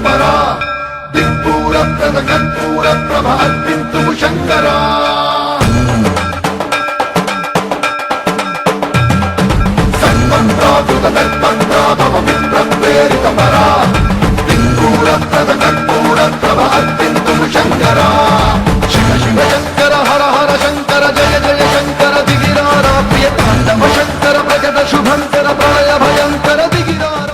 परा दिक्पूर प्रद कर्पूर प्रभ अर्पिन्तु शंकरा सर्वं प्रावृत दर्पं प्राभव मित्रप्रेरित परा दिक्पूर प्रद कर्पूर प्रभ अर्पिन्तु शंकरा शिव शिव शंकर हर हर शंकर जय जय शंकर दिगिरारा प्रिय तांडव शंकर प्रकट शुभंकर प्रलय भयंकर दिगिरारा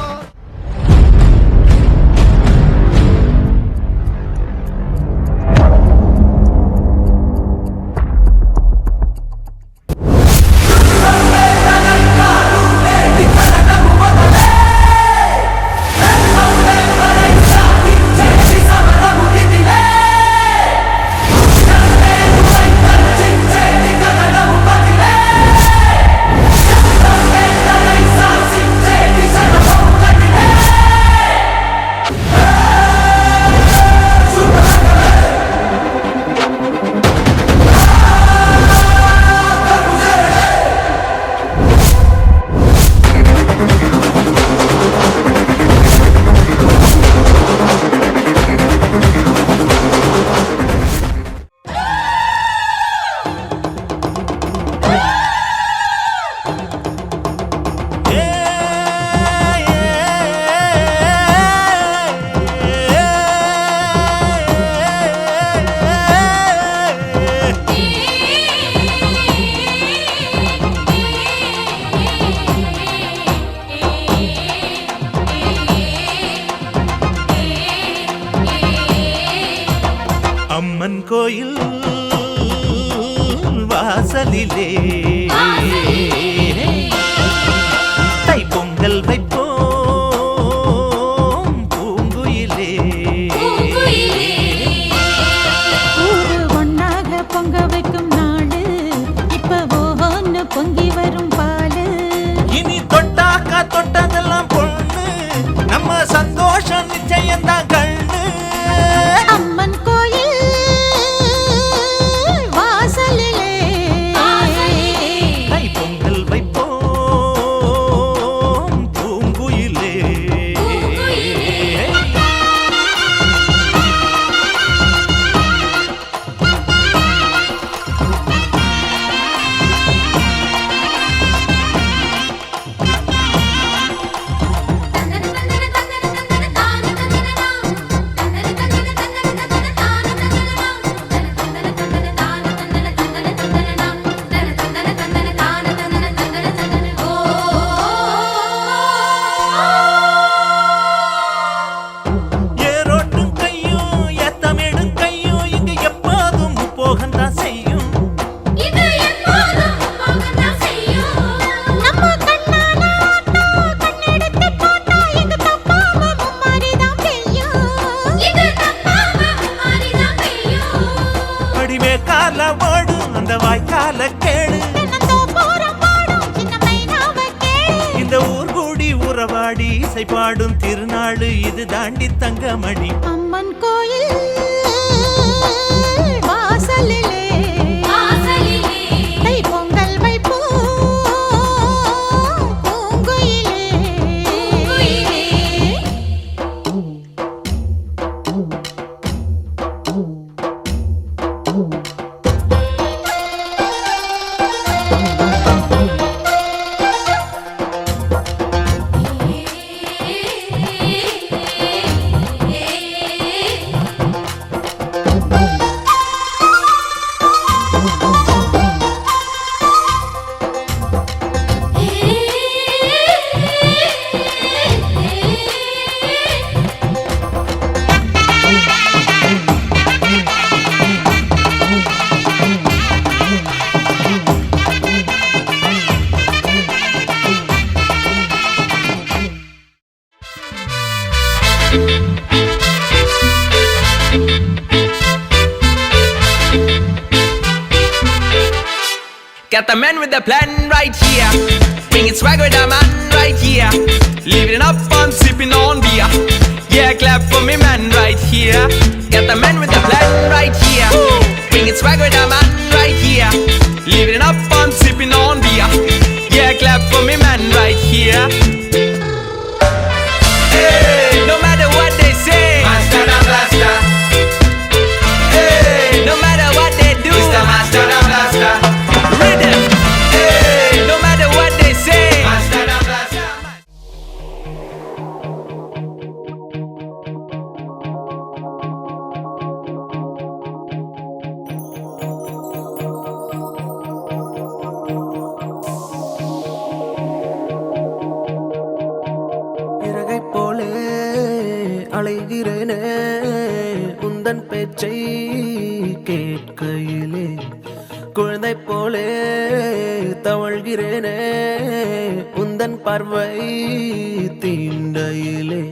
அம்மன் கோயில் வாசலிலே தைப்பொங்கல் வைப்போம் பூங்குயிலே ஒன்னாக பொங்க வைக்கும் நாடு இப்ப ஒன்னு பொங்கி வரும் பாலு இனி தொட்டாக்கா தொட்டதெல்லாம் பொண்ணு நம்ம சந்தோஷம் நிச்சயம்தான் கண்ணு அம்மன் கோயில் வாசலிலே தைப்பொங்கல் வைப்போம் பூங்குயிலே ஏரோட்டும் கையும் ஏத்தமிடும் கையும் இங்கு எப்போதும் போகத்தான் செய்யும் நம்ம கண்ணால ஆட்டோ கண்ணெடுத்து போட்டா எங்க தப்பாம மும்மாரிதான் பெய்யும் அடிமே கால ஓடும் அந்த வாய்க்கால கேடு இந்த ஊர் கூடி உறவாடி இசை பாடும் திருநாடு இது தாண்டி தங்கமணி அம்மன் கோயில் வாசலிலே தைப்பொங்கல் வைப்போம் பூங்குயிலே Got the man with the plan right here. Bringing swag with the man right here. Living it up and sipping on beer. Yeah, clap for me man right here. Got the man with the plan right here. Bringing swag with the man right here. Living it up and sipping on beer. Yeah, clap for me man right here. Hey, no matter what they say. அலைகிறேனே உந்தன் பேச்சை கேட்கையிலே குழந்தை போலே தவழ்கிறேனே உந்தன் பார்வை தீண்டையிலே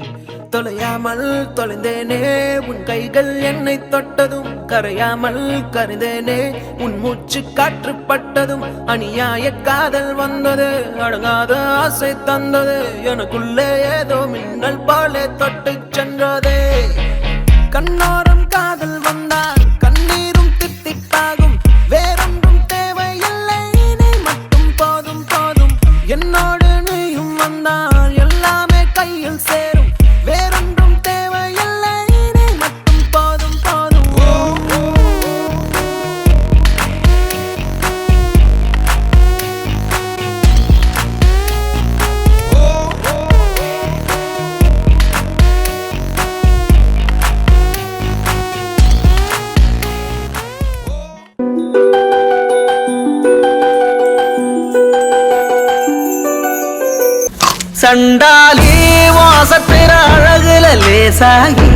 தொலையாமல் தொலைந்தேனே உன் கைகள் என்னை தொட்டதும் கரையாமல் கரைந்தேனே உன் மூச்சு காற்று பட்டதும் அநியாய காதல் வந்தது அடங்காத ஆசை தந்தது எனக்குள்ளே ஏதோ மின்னல் போலே தொட்டு சென்றதே கண்ணோரம் காதல் வந்தால் கண்ணீரும் தித்திப்பாகும் வேறொன்றும் தேவையில்லை நீ மட்டும் போதும் போதும் என்னோடு நீயும் வந்தால் எல்லாமே கையில் சேரும் வேறொன்றும் தேவையில்லை நீ மட்டும் போதும் போதும் சண்டாலி வாசத்திர அழகுல லேசாகி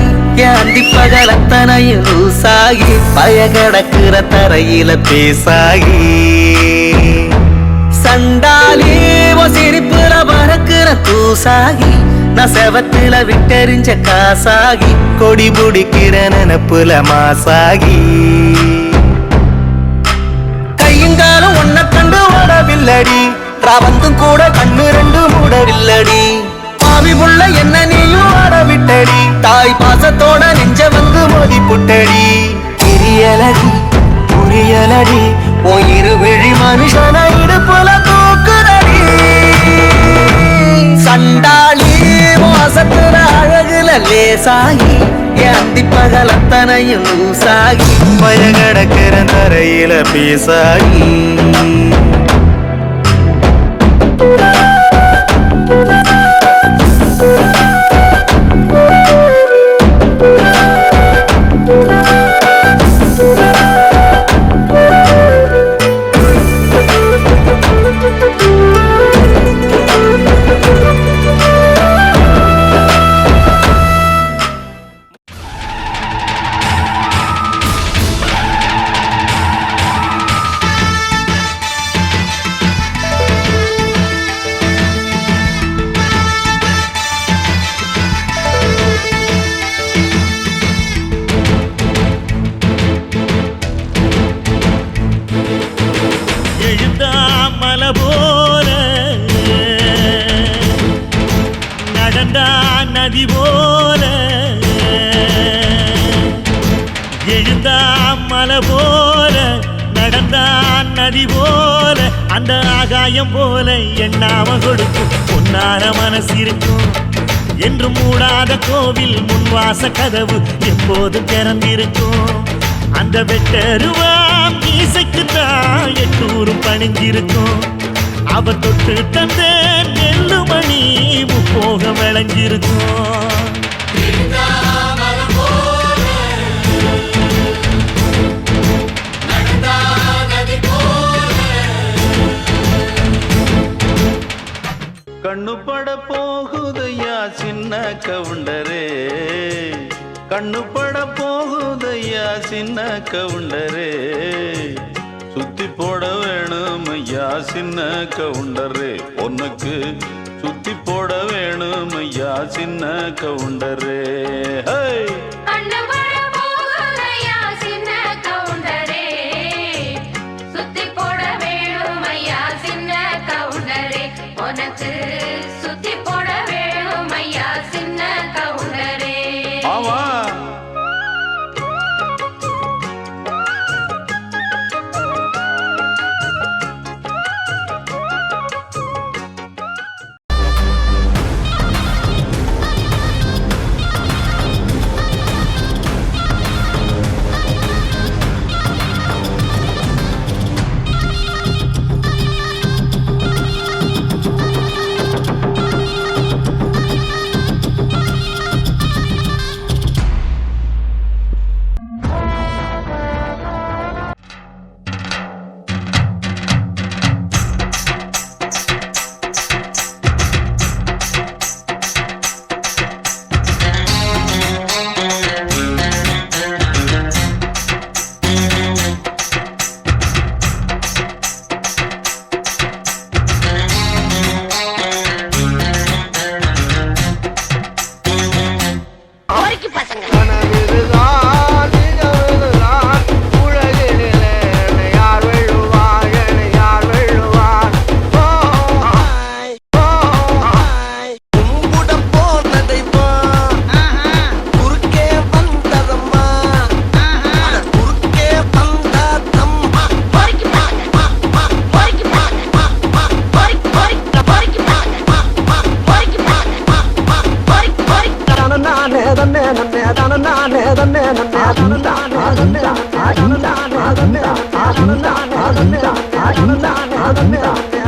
ஏந்தி பகலத்தனையும் லூசாகி பயகடக்குற தரையில பேசாகி சண்டாலி சிரிப்புல பறக்குற தூசாகி நான் செவத்துல விட்டெறிஞ்ச காசாகி கொடி பிடிக்கிற நினப்புல மாசாகி கையுங்காலும் ஒன்ன கண்டு ஓடவில்லடி ராவந்தும் கூட கண்ணு ரெண்டு மூடவில்லடி பாவி புள்ள என்ன நீயும் ஆடவிட்டடி தாய் பாசத்தோட நெஞ்ச வந்து மோதி புட்டடி தெரியலடி புரியலடி ஓ இருவிழி மனுஷன இடுப்புல தூக்குதடி சண்டாளி வாசத்துல அழகுல லேசாகி ஏந்தி பகலத்தனையும் லூசாகி பயகடக்கிற தரையில பேசாகி நதி போல எழுந்தான் மலை போல நடந்தான் நதி போல அந்த ஆகாயம் போல எண்ணாம கொடுக்கும் பொன்னான மனசு இருக்கும் என்று மூடாத கோவில் முன்வாச கதவு எப்போதும் திறந்திருக்கும் அந்த வெட்டருவாம் மீசைக்குத்தான் எட்டூரும் பணிஞ்சிருக்கும் அவ தொட்டு தந்த நெல்லுமணி முப்போக விளைஞ்சிருக்கும் கண்ணு பட போகுதையா சின்ன கவுண்டரே கண்ணு பட போகுதையா சின்ன கவுண்டரே சுத்தி போட வேணும் ஐயா சின்ன கவுண்டரே உனக்கு சுத்தி போட வேணும் ஐயா சின்ன கவுண்டரே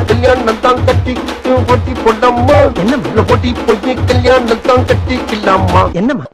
கல்யாணம் தான் கட்டி பொட்டி பொண்ணம்மா என்ன பொட்டி பொய்ய கல்யாணம் தான் கட்டிக்கலாமா என்னம்மா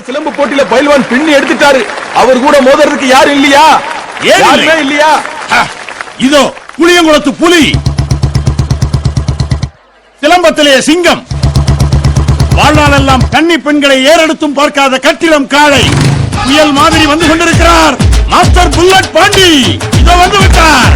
சிலம்பு போட்டியில பயில்வான் பின்னி எடுத்துட்டாரு. அவர் கூட மோதுறதுக்கு யாரும் இல்லையா? யாருமே இல்லையா? இதோ புளியங்குளத்து புலி, சிலம்பத்திலே சிங்கம், வாழ்நாளெல்லாம் கன்னி பெண்களை ஏறெடுத்தும் பார்க்காத கட்டிடம் காளை புயல் மாதிரி வந்து கொண்டிருக்கிறார். மாஸ்டர் புல்லட் பாண்டி இதோ வந்து விட்டார்.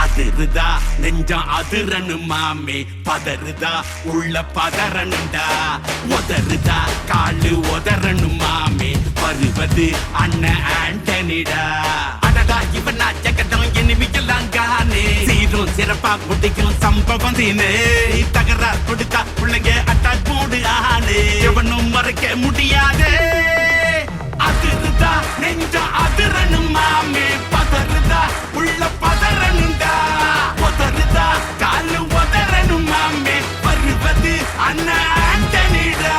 அதிருதா நெஞ்சம் அதிரனு மாமே, பதறுதா உள்ள பதறனுண்டா, உதறுதா காலு உதறனு மாமே, வருவது அண்ணன் ஆண்டனிடா. அடடா இவனா ஜெகதம் எனிமிக்கலாம் காணே, சீரும் சிறப்பா முடிக்கும் சம்பவம் தீனே, தகரா கொடுத்தா பிள்ளைங்க அட்டாக் போடு ஆனே, எவனும் மறைக்க முடியாதே. அதிருதா நெஞ்சம் அதிரனு மாமே, பதறுதா உள்ள பதறனுண்டா, உதறுதா காலு உதறனு மாமே, வருவது அண்ணன் ஆண்டனிடா.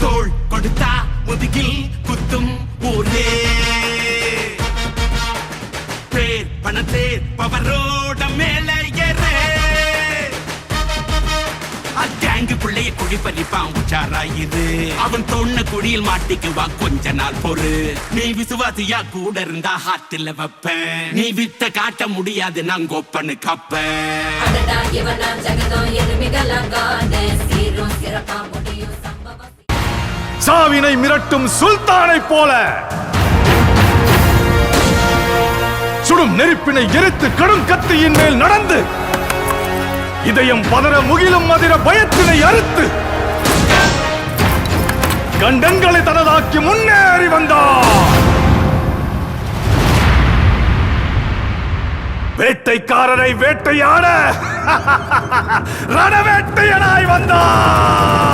தோள் கொடுத்தா முதுகில் குத்தும் ஊரே, பேர் பணத்தேர் பவரோட மேல ஏறே, கேங்கு பிள்ளைய குழி பறிப்பான் உச்சாராயிரு, அவன் தோண்ண குழியில் மாட்டிக்குவான் கொஞ்ச நாள் பொறு, நீ விசுவாசியா கூட இருந்தா ஹாத்துல வைப்பேன், நீ வித்த காட்ட முடியாது நான் கொப்பனு கப்பேன். சாவினை மிரட்டும் சுல்தானை போல சுடும் நெருப்பினை எரித்து கடும் கத்தியின் மேல் நடந்து இதயம் பதற முகிலும் மதிர பயத்தினை அறுத்து கண்டங்களை தனதாக்கி முன்னேறி வந்தார். வேட்டைக்காரரை வேட்டையாட ரணவேட்டையனாய் வந்தார்.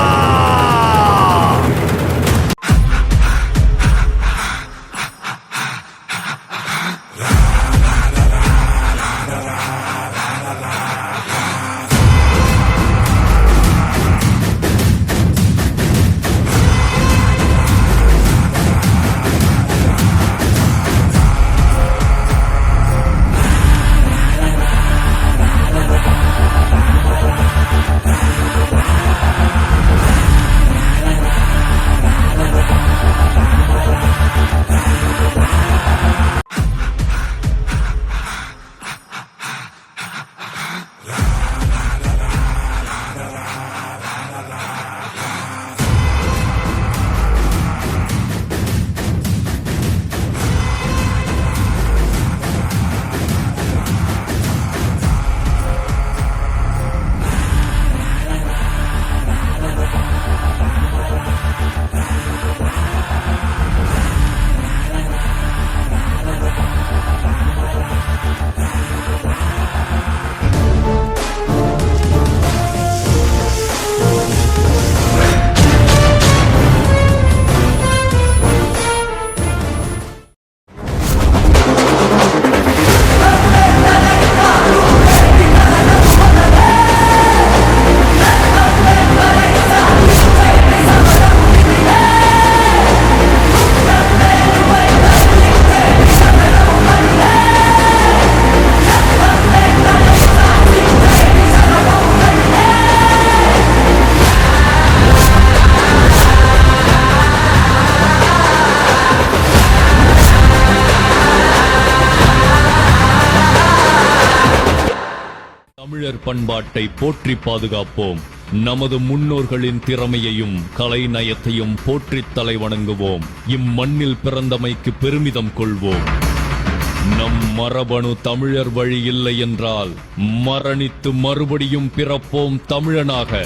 தமிழர் பண்பாட்டை போற்றி பாதுகாப்போம். நமது முன்னோர்களின் திறமையையும் கலைநயத்தையும் போற்றித் தலை வணங்குவோம். இம்மண்ணில் பிறந்தமைக்கு பெருமிதம் கொள்வோம். நம் மரபணு தமிழர் வழி இல்லை என்றால் மரணித்து மறுபடியும் பிறப்போம் தமிழனாக.